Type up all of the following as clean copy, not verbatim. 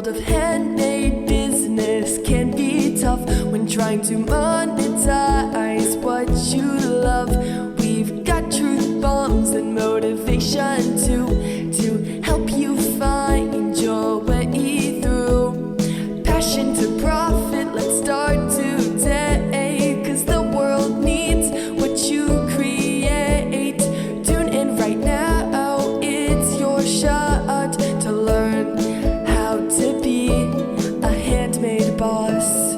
world of handmade business can be tough when trying to monetize what you love. We've got truth bombs and motivation to help you find your way through. Passion to profit, let's start today, 'cause the world needs what you create. Tune in right now, it's your shot to learn how to be a handmade boss.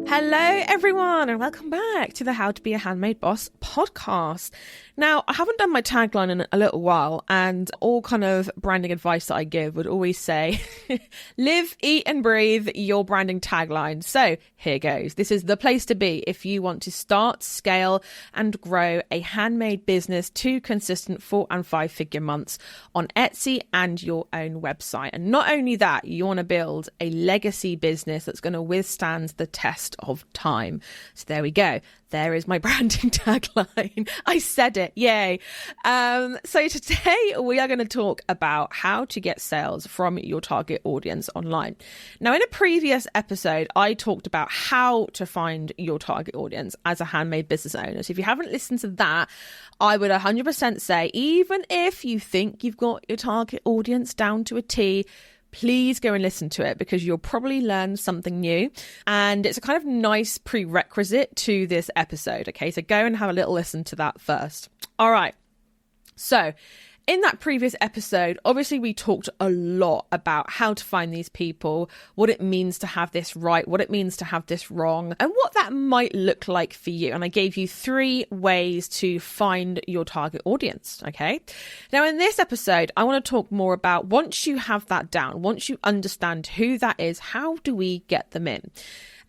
Hello everyone and welcome back to the How to Be a Handmade Boss podcast. Now, I haven't done my tagline in a little while, and all kind of branding advice that I give would always say, live, eat and breathe your branding tagline. So here goes. This is the place to be if you want to start, scale and grow a handmade business to consistent 4 and 5 figure months on Etsy and your own website. And not only that, you want to build a legacy business that's going to withstand the test of time. So there we go. There is my branding tagline. I said it. Yay. So today we are going to talk about how to get sales from your target audience online. Now, in a previous episode, I talked about how to find your target audience as a handmade business owner. So if you haven't listened to that, I would 100% say, even if you think you've got your target audience down to a T, please go and listen to it, because you'll probably learn something new. And it's a kind of nice prerequisite to this episode. Okay, so go and have a little listen to that first. All right. So in that previous episode, obviously we talked a lot about how to find these people, what it means to have this right, what it means to have this wrong, and what that might look like for you. And I gave you 3 ways to find your target audience. Okay. Now in this episode, I want to talk more about, once you have that down, once you understand who that is, how do we get them in?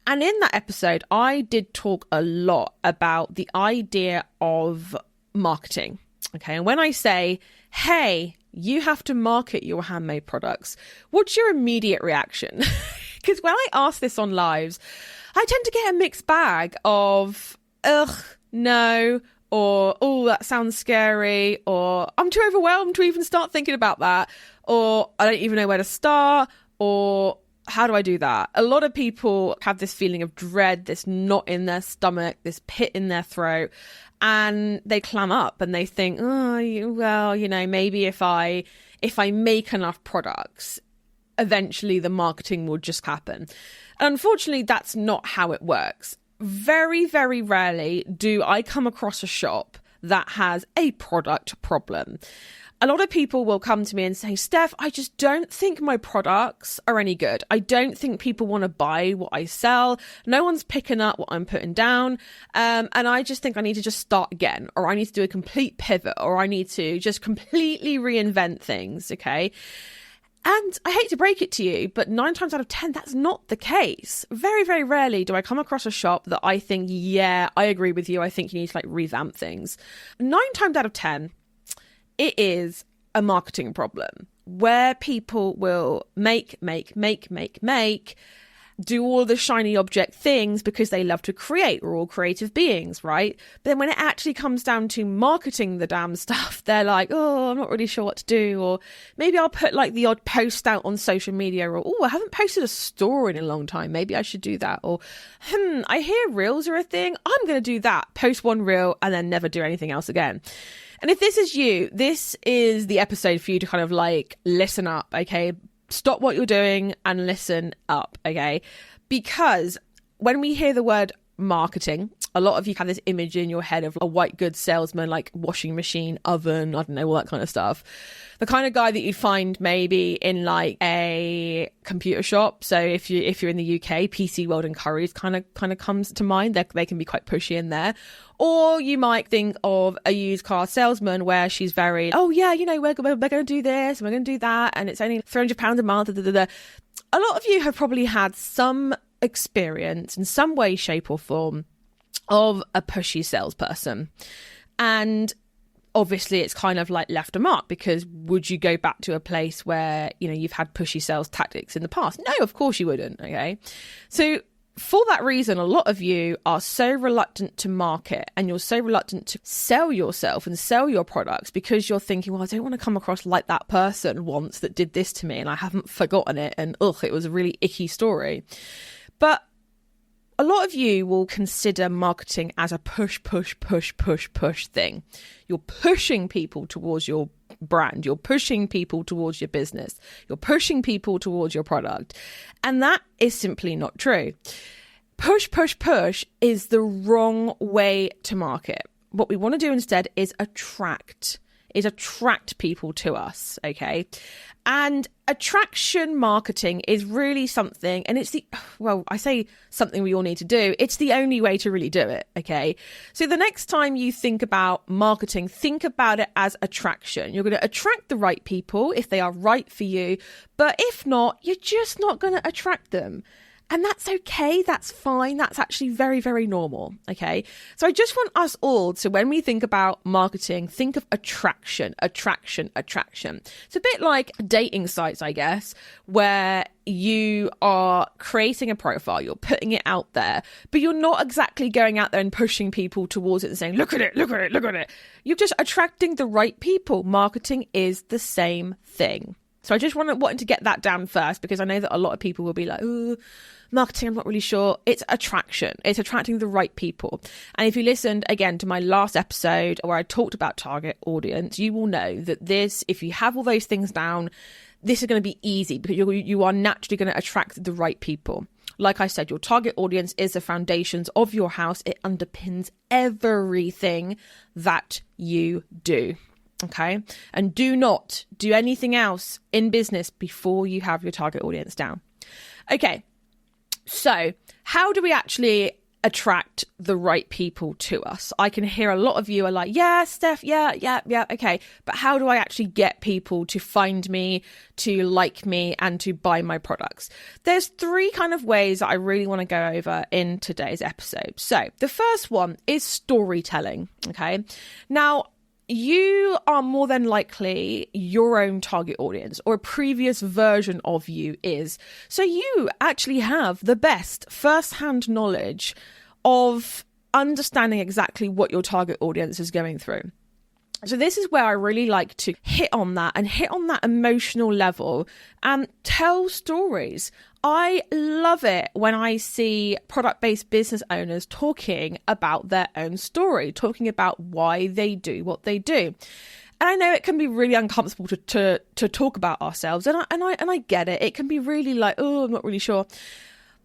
And in that episode, I did talk a lot about the idea of marketing. Okay. And when I say, hey, you have to market your handmade products, what's your immediate reaction? Because when I ask this on lives, I tend to get a mixed bag of, ugh, no, or, oh, that sounds scary, or I'm too overwhelmed to even start thinking about that, or I don't even know where to start, or how do I do that? A lot of people have this feeling of dread, this knot in their stomach, this pit in their throat, and they clam up and they think, oh, well, you know, maybe if I make enough products, eventually the marketing will just happen. And unfortunately, that's not how it works. Very, very rarely do I come across a shop that has a product problem. A lot of people will come to me and say, Steph, I just don't think my products are any good. I don't think people want to buy what I sell. No one's picking up what I'm putting down. And I just think I need to just start again, or I need to do a complete pivot, or I need to just completely reinvent things. Okay. And I hate to break it to you, but 9 times out of 10, that's not the case. Very, very rarely do I come across a shop that I think, yeah, I agree with you. I think you need to revamp things. 9 times out of 10, it is a marketing problem where people will make, do all the shiny object things because they love to create. We're all creative beings, right? But then when it actually comes down to marketing the damn stuff, they're like, oh, I'm not really sure what to do. Or maybe I'll put the odd post out on social media, or, oh, I haven't posted a story in a long time. Maybe I should do that. Or, I hear reels are a thing. I'm going to do that. Post one reel and then never do anything else again. And if this is you, this is the episode for you to kind of listen up, okay? Stop what you're doing and listen up, okay? Because when we hear the word marketing, a lot of you have this image in your head of a white goods salesman, like washing machine, oven, I don't know, all that kind of stuff. The kind of guy that you'd find maybe in a computer shop. So if you're in the UK, PC World and Currys kind of comes to mind. They can be quite pushy in there. Or you might think of a used car salesman where she's very, oh yeah, you know, we're going to do this and we're going to do that, and it's only £300 a month. A lot of you have probably had some experience in some way, shape or form of a pushy salesperson. And obviously it's kind of left a mark, because would you go back to a place where, you know, you've had pushy sales tactics in the past? No, of course you wouldn't. Okay. So for that reason, a lot of you are so reluctant to market, and you're so reluctant to sell yourself and sell your products because you're thinking, well, I don't want to come across like that person once that did this to me and I haven't forgotten it. And it was a really icky story. But a lot of you will consider marketing as a push thing. You're pushing people towards your brand. You're pushing people towards your business. You're pushing people towards your product. And that is simply not true. Push is the wrong way to market. What we want to do instead is attract people to us, okay? And attraction marketing is really something, and I say something we all need to do. It's the only way to really do it, okay? So the next time you think about marketing, think about it as attraction. You're going to attract the right people if they are right for you, but if not, you're just not going to attract them. And that's okay. That's fine. That's actually very, very normal. Okay. So I just want us all to, when we think about marketing, think of attraction. It's a bit like dating sites, I guess, where you are creating a profile, you're putting it out there, but you're not exactly going out there and pushing people towards it and saying, look at it. You're just attracting the right people. Marketing is the same thing. So I just wanted to get that down first, because I know that a lot of people will be like, oh, marketing, I'm not really sure. It's attraction. It's attracting the right people. And if you listened again to my last episode where I talked about target audience, you will know that if you have all those things down, this is going to be easy, because you are naturally going to attract the right people. Like I said, your target audience is the foundations of your house. It underpins everything that you do. Okay. And do not do anything else in business before you have your target audience down. Okay. So how do we actually attract the right people to us? I can hear a lot of you are like, yeah, Steph, yeah. Okay. But how do I actually get people to find me, to like me, and to buy my products? There's 3 kind of ways that I really want to go over in today's episode. So the first one is storytelling. Okay. Now, you are more than likely your own target audience, or a previous version of you is. So you actually have the best first-hand knowledge of understanding exactly what your target audience is going through. So this is where I really like to hit on that emotional level and tell stories. I love it when I see product-based business owners talking about their own story, talking about why they do what they do. And I know it can be really uncomfortable to talk about ourselves, and I get it. It can be really like, oh, I'm not really sure.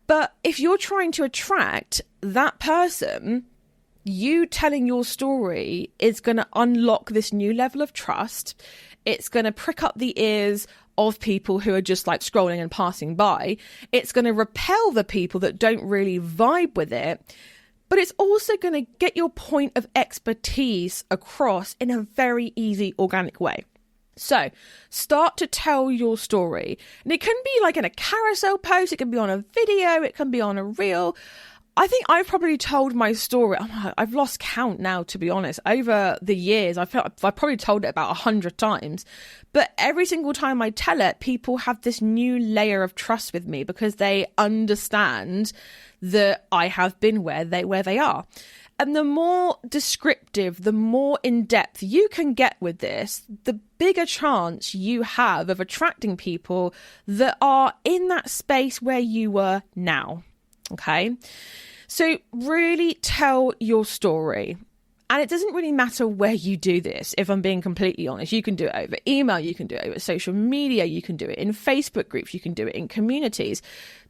But if you're trying to attract that person, you telling your story is going to unlock this new level of trust. It's going to prick up the ears of people who are just like scrolling and passing by. It's going to repel the people that don't really vibe with it. But it's also going to get your point of expertise across in a very easy, organic way. So start to tell your story. And it can be like in a carousel post. It can be on a video. It can be on a reel. I think I've probably told my story. I've lost count now, to be honest. Over the years, I've probably told it about 100 times. But every single time I tell it, people have this new layer of trust with me, because they understand that I have been where they are. And the more descriptive, the more in-depth you can get with this, the bigger chance you have of attracting people that are in that space where you were now. Okay? So really tell your story. And it doesn't really matter where you do this, if I'm being completely honest. You can do it over email, you can do it over social media, you can do it in Facebook groups, you can do it in communities.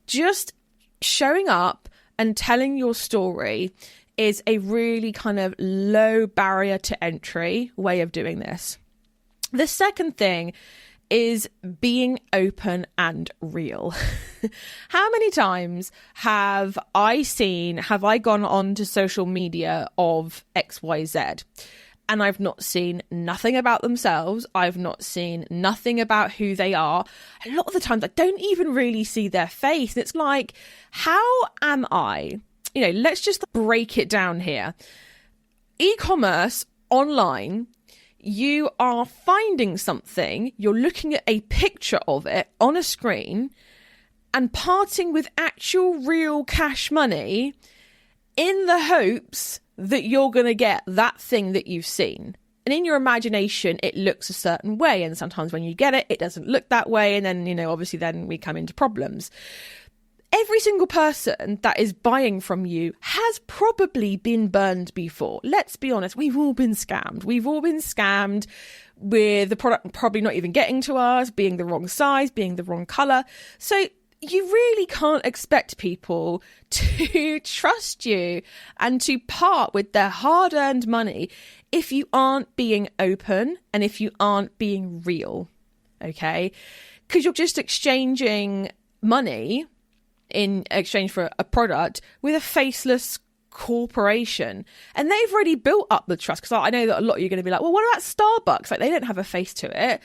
Just showing up and telling your story is a really kind of low barrier to entry way of doing this. The second thing is being open and real. How many times have I gone on to social media of XYZ and I've not seen nothing about themselves? I've not seen nothing about who they are. A lot of the times I don't even really see their face. And it's like, how am I? Let's just break it down here. E-commerce online, you are finding something, you're looking at a picture of it on a screen, and parting with actual real cash money in the hopes that you're going to get that thing that you've seen. And in your imagination, it looks a certain way. And sometimes when you get it, it doesn't look that way. And then, obviously then we come into problems. Every single person that is buying from you has probably been burned before. Let's be honest. We've all been scammed. We've all been scammed with the product probably not even getting to us, being the wrong size, being the wrong color. So you really can't expect people to trust you and to part with their hard-earned money if you aren't being open and if you aren't being real, okay? Because you're just exchanging money in exchange for a product with a faceless corporation, and they've already built up the trust. Because I know that a lot of you are going to be like, well, what about Starbucks? Like, they don't have a face to it.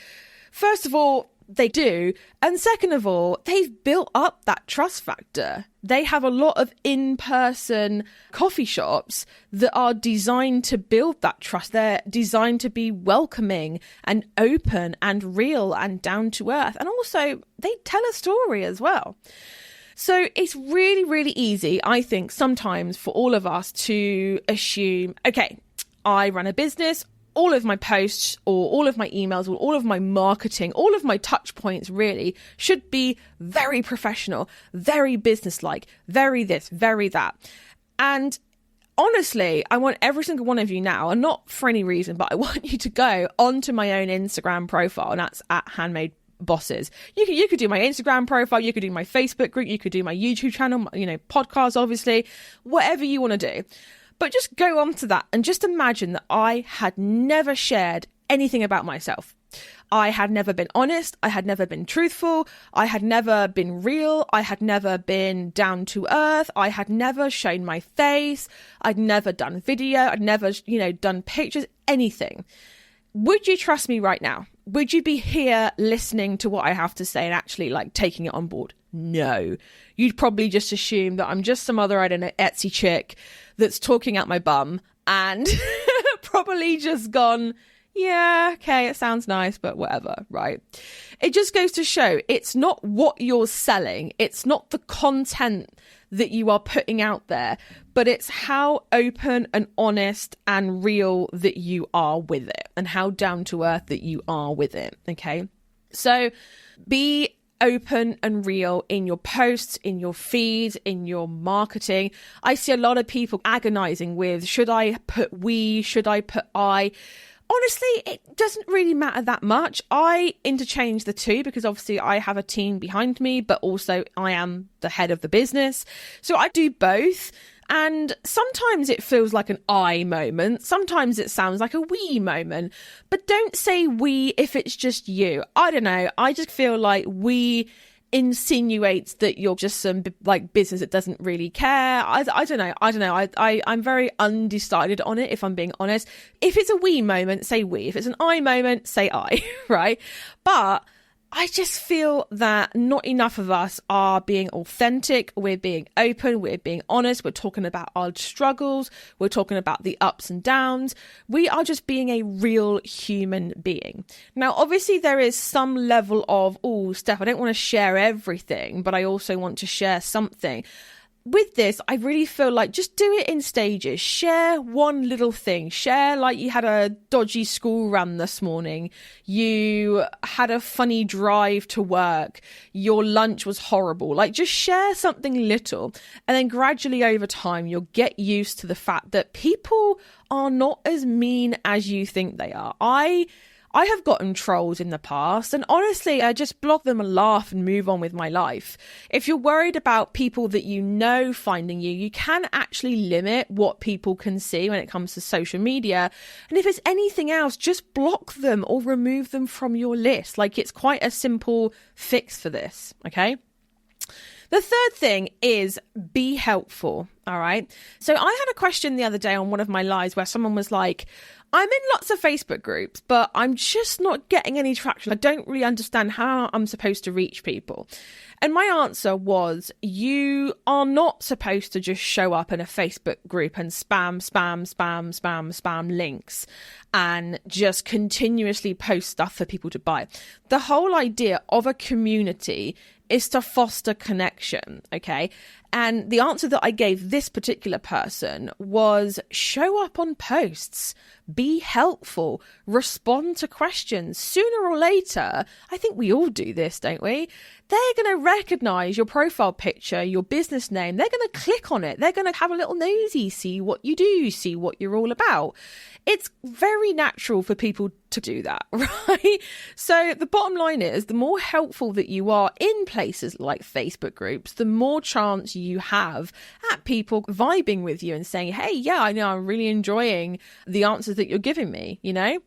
First of all, they do, and second of all, they've built up that trust factor. They have a lot of in-person coffee shops that are designed to build that trust. They're designed to be welcoming and open and real and down to earth, and also they tell a story as well. So it's really, really easy, I think, sometimes for all of us to assume, okay, I run a business, all of my posts or all of my emails or all of my marketing, all of my touch points really should be very professional, very businesslike, very this, very that. And honestly, I want every single one of you now, and not for any reason, but I want you to go onto my own Instagram profile, and that's at Handmade Bosses. You could do my Instagram profile, you could do my Facebook group, you could do my YouTube channel, podcast, obviously, whatever you want to do. But just go on to that and just imagine that I had never shared anything about myself. I had never been honest. I had never been truthful. I had never been real. I had never been down to earth. I had never shown my face. I'd never done video. I'd never, done pictures, anything. Would you trust me right now? Would you be here listening to what I have to say and actually taking it on board? No. You'd probably just assume that I'm just some other, Etsy chick that's talking out my bum and probably just gone, yeah, okay, it sounds nice, but whatever, right? It just goes to show it's not what you're selling. It's not the content that you are putting out there, but it's how open and honest and real that you are with it and how down to earth that you are with it, okay? So be open and real in your posts, in your feeds, in your marketing. I see a lot of people agonizing with, should I put we, should I put I? Honestly, it doesn't really matter that much. I interchange the two because obviously I have a team behind me, but also I am the head of the business. So I do both. And sometimes it feels like an I moment. Sometimes it sounds like a we moment. But don't say we if it's just you. I don't know. I just feel like we insinuates that you're just some business that doesn't really care. I don't know. I'm very undecided on it, if I'm being honest. If it's a we moment, say we. If it's an I moment, say I, right? But I just feel that not enough of us are being authentic. We're being open. We're being honest. We're talking about our struggles. We're talking about the ups and downs. We are just being a real human being. Now, obviously, there is some level of, oh, Steph, I don't want to share everything, but I also want to share something. With this, I really feel like just do it in stages. Share one little thing. Share you had a dodgy school run this morning. You had a funny drive to work. Your lunch was horrible. Just share something little. And then gradually over time, you'll get used to the fact that people are not as mean as you think they are. I have gotten trolls in the past, and honestly, I just block them and laugh and move on with my life. If you're worried about people that you know finding you, you can actually limit what people can see when it comes to social media. And if it's anything else, just block them or remove them from your list. It's quite a simple fix for this, okay? The third thing is be helpful, all right? So I had a question the other day on one of my lives where someone was like, I'm in lots of Facebook groups, but I'm just not getting any traction. I don't really understand how I'm supposed to reach people. And my answer was, you are not supposed to just show up in a Facebook group and spam links and just continuously post stuff for people to buy. The whole idea of a community is to foster connection, okay? And the answer that I gave this particular person was show up on posts, be helpful, respond to questions. Sooner or later, I think we all do this, don't we? They're going to recognize your profile picture, your business name. They're going to click on it. They're going to have a little nosy, see what you do, see what you're all about. It's very natural for people to do that, right? So the bottom line is the more helpful that you are in places like Facebook groups, the more chance you have at people vibing with you and saying, hey, yeah, I know I'm really enjoying the answers that you're giving me, you know?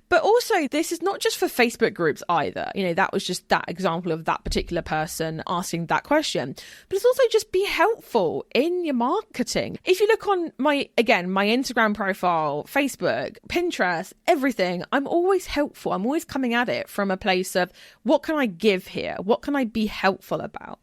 But also, this is not just for Facebook groups either. You know, that was just that example of that particular person asking that question. But it's also just be helpful in your marketing. If you look on my Instagram profile, Facebook, Pinterest, everything, I'm always helpful. I'm always coming at it from a place of what can I give here? What can I be helpful about?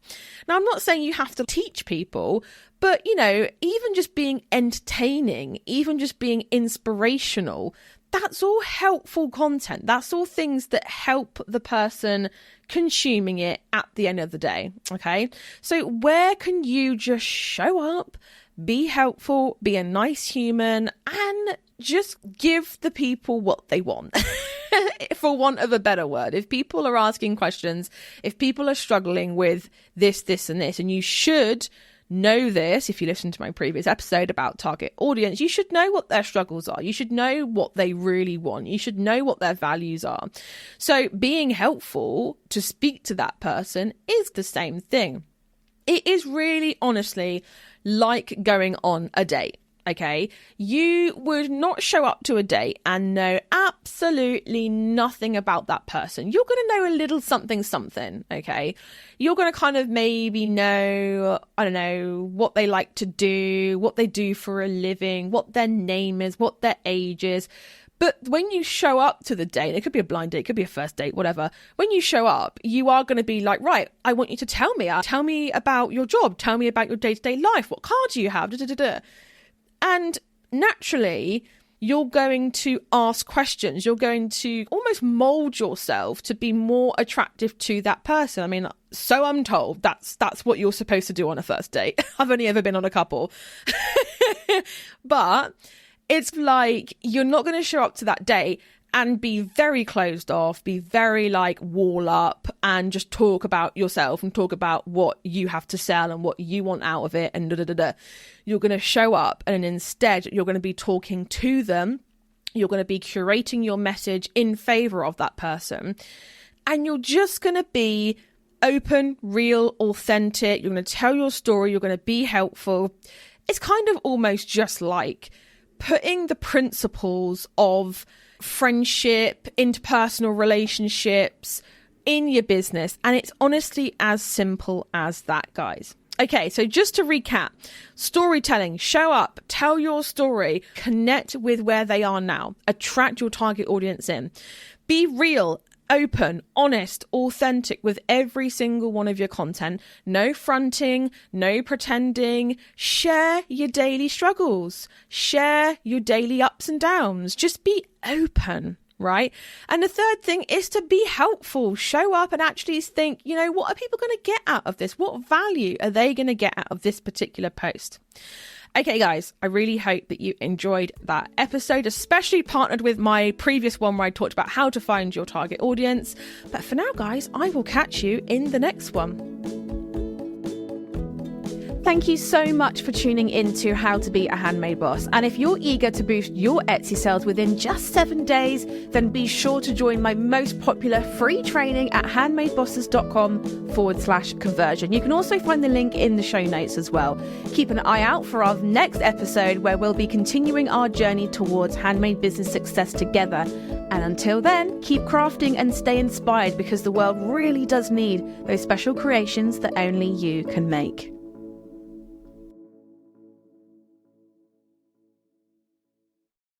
Now, I'm not saying you have to teach people, but, you know, even just being entertaining, even just being inspirational, that's all helpful content. That's all things that help the person consuming it at the end of the day. Okay. So where can you just show up, be helpful, be a nice human, and just give the people what they want? For want of a better word. If people are asking questions, if people are struggling with this, and this, and you should know this, if you listen to my previous episode about target audience, you should know what their struggles are. You should know what they really want. You should know what their values are. So being helpful to speak to that person is the same thing. It is really honestly like going on a date. Okay, you would not show up to a date and know absolutely nothing about that person. You're going to know a little something, okay? You're going to kind of maybe know, I don't know, what they like to do, what they do for a living, what their name is, what their age is. But when you show up to the date, it could be a blind date, it could be a first date, whatever. When you show up, you are going to be like, right, I want you to tell me about your job, tell me about your day-to-day life, what car do you have, And naturally, you're going to ask questions. You're going to almost mold yourself to be more attractive to that person. I mean, so I'm told that's what you're supposed to do on a first date. I've only ever been on a couple. But it's like you're not going to show up to that date and be very closed off, be very like wall up and just talk about yourself and talk about what you have to sell and what you want out of it and You're going to show up and instead you're going to be talking to them. You're going to be curating your message in favor of that person. And you're just going to be open, real, authentic. You're going to tell your story. You're going to be helpful. It's kind of almost just like putting the principles of friendship, interpersonal relationships in your business. And it's honestly as simple as that, guys. Okay, so just to recap, storytelling, show up, tell your story, connect with where they are now, attract your target audience in, be real, open, honest, authentic with every single one of your content. No fronting, no pretending. Share your daily struggles. Share your daily ups and downs. Just be open, right? And the third thing is to be helpful. Show up and actually think, you know, what are people going to get out of this? What value are they going to get out of this particular post? Okay, guys, I really hope that you enjoyed that episode, especially partnered with my previous one where I talked about how to find your target audience. But for now, guys, I will catch you in the next one. Thank you so much for tuning in to How to Be a Handmade Boss. And if you're eager to boost your Etsy sales within just 7 days, then be sure to join my most popular free training at handmadebosses.com/conversion. You can also find the link in the show notes as well. Keep an eye out for our next episode where we'll be continuing our journey towards handmade business success together. And until then, keep crafting and stay inspired because the world really does need those special creations that only you can make.